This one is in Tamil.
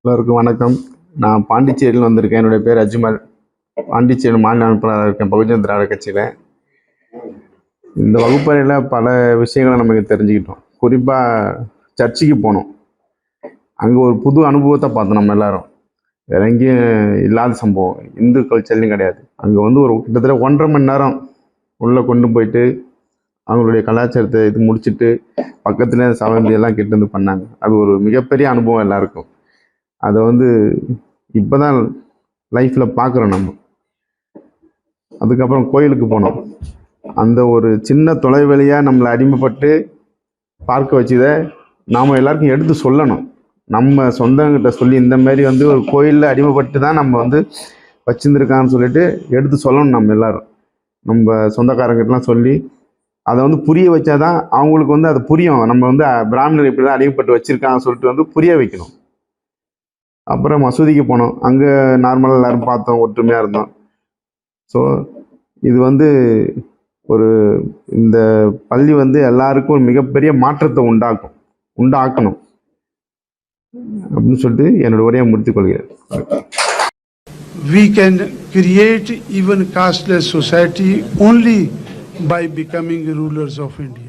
எல்லோருக்கும் வணக்கம். நான் பாண்டிச்சேரியில் வந்திருக்கேன். என்னுடைய பேர் அஜ்மல். பாண்டிச்சேரி மாநில அமைப்பாளராக இருக்கேன் பகுஜன் திராவிட கட்சியில். இந்த வகுப்பறையில் பல விஷயங்களை நமக்கு தெரிஞ்சுக்கிட்டோம். குறிப்பாக சர்ச்சுக்கு போனோம். அங்கே ஒரு புது அனுபவத்தை பார்த்தோம். நம்ம எல்லாரும் வேற எங்கேயும் இல்லாத சம்பவம், இந்து கல்ச்சர்லையும் கிடையாது. அங்கே வந்து ஒரு கிட்டத்தட்ட 1.5 மணி நேரம் உள்ளே கொண்டு போயிட்டு அவங்களுடைய கலாச்சாரத்தை இது முடிச்சுட்டு பக்கத்துல சவந்தி எல்லாம் கிட்ட இருந்து பண்ணாங்க. அது ஒரு மிகப்பெரிய அனுபவம் எல்லாருக்கும். அதை வந்து இப்போ தான் லைஃப்பில் பார்க்குறோம் நம்ம. அதுக்கப்புறம் கோயிலுக்கு போனோம். அந்த ஒரு சின்ன தொலைவெளியாக நம்மளை அடிமைப்பட்டு பார்க்க வச்சதை நாம் எல்லாருக்கும் எடுத்து சொல்லணும். நம்ம சொந்தங்கிட்ட சொல்லி இந்த மாதிரி வந்து ஒரு கோயிலில் அடிமைப்பட்டு தான் நம்ம வந்து வச்சுருந்துருக்கான்னு சொல்லிட்டு எடுத்து சொல்லணும். நம்ம எல்லோரும் நம்ம சொந்தக்காரங்கிட்டலாம் சொல்லி அதை வந்து புரிய வச்சா தான் அவங்களுக்கு வந்து அது புரியும். நம்ம வந்து பிராமணர் இப்படி தான் அடிமைப்பட்டு வச்சுருக்காங்கன்னு சொல்லிட்டு வந்து புரிய வைக்கணும். அப்புறம் மசூதிக்கு போனோம். அங்கே நார்மலாக எல்லோரும் பார்த்தோம், ஒற்றுமையாக இருந்தோம். ஸோ இது வந்து ஒரு இந்த பள்ளி வந்து எல்லாருக்கும் ஒரு மிகப்பெரிய மாற்றத்தை உண்டாக்கணும் அப்படின்னு சொல்லிட்டு என்னோட உரையை முடித்துக் கொள்கிறேன். We can create even casteless society only by becoming rulers of India.